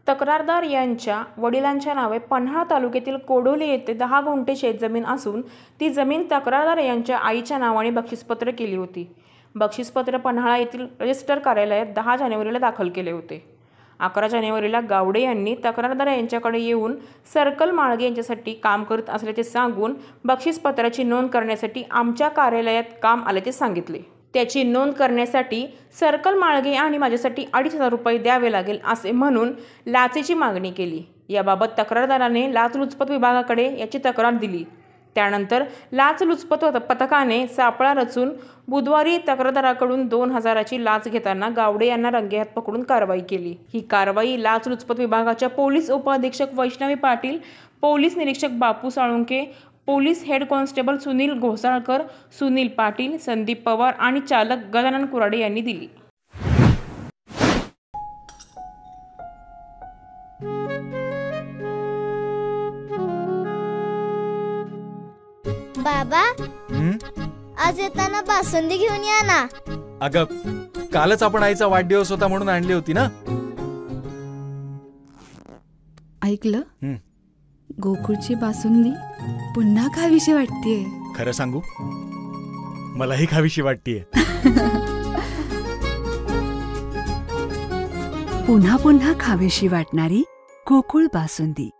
तक्रारदार यांच्या वडिलांच्या नावे पन्हाळा तालुक्यातील कोडोली येथे 10 गुंठे शेतजमीन असून ती जमीन तक्रारदार यांच्या आईच्या नावाने बक्षीसपत्र केली होती. बक्षीसपत्र पन्हाळा येथील रजिस्टर कार्यालयात 10 जानेवारीला दाखल केले होते. 11 जानेवारीला गावडे यांनी तक्रारदार यांच्याकडे येऊन सर्कल माळगे यांच्यासाठी काम करत असल्याचे सांगून बक्षीसपत्राची नोंद करण्यासाठी आमच्या कार्यालयात काम आल्याचे सांगितले. त्याची नोंद करण्यासाठी सर्कल माळगे आणि माझ्यासाठी 2,500 रुपये द्यावे लागेल असे म्हणून लाचेची मागणी केली. याबाबत तक्रारदाराने लाचलुचपत विभागाकडे याची तक्रार दिली. त्यानंतर लाचलुचपत पथकाने सापळा रचून बुधवारी तक्रारदाराकडून 2,000ची लाच घेताना गावडे यांना रंगेहात पकडून कारवाई केली. ही कारवाई लाचलुचपत विभागाच्या पोलीस उपअधीक्षक वैष्णवी पाटील, पोलीस निरीक्षक Bapu Salunke, police head constable Sunil Ghosalkar, Sunil Patil, Sandeep Pawar आणि चालक गजानन कुराडे यांनी दिली. बाबा, आज येताना बासुंदी घेऊन या ना. अगं, कालच आपण आईचा वाढदिवस होता म्हणून आणली होती ना. ऐकलं, गोकुळची बासुंदी पुन्हा खावीशी वाटतेय. खरं सांगू, मलाही खावीशी वाटतेय. पुन्हा पुन्हा खावीशी वाटणारी गोकुळ बासुंदी.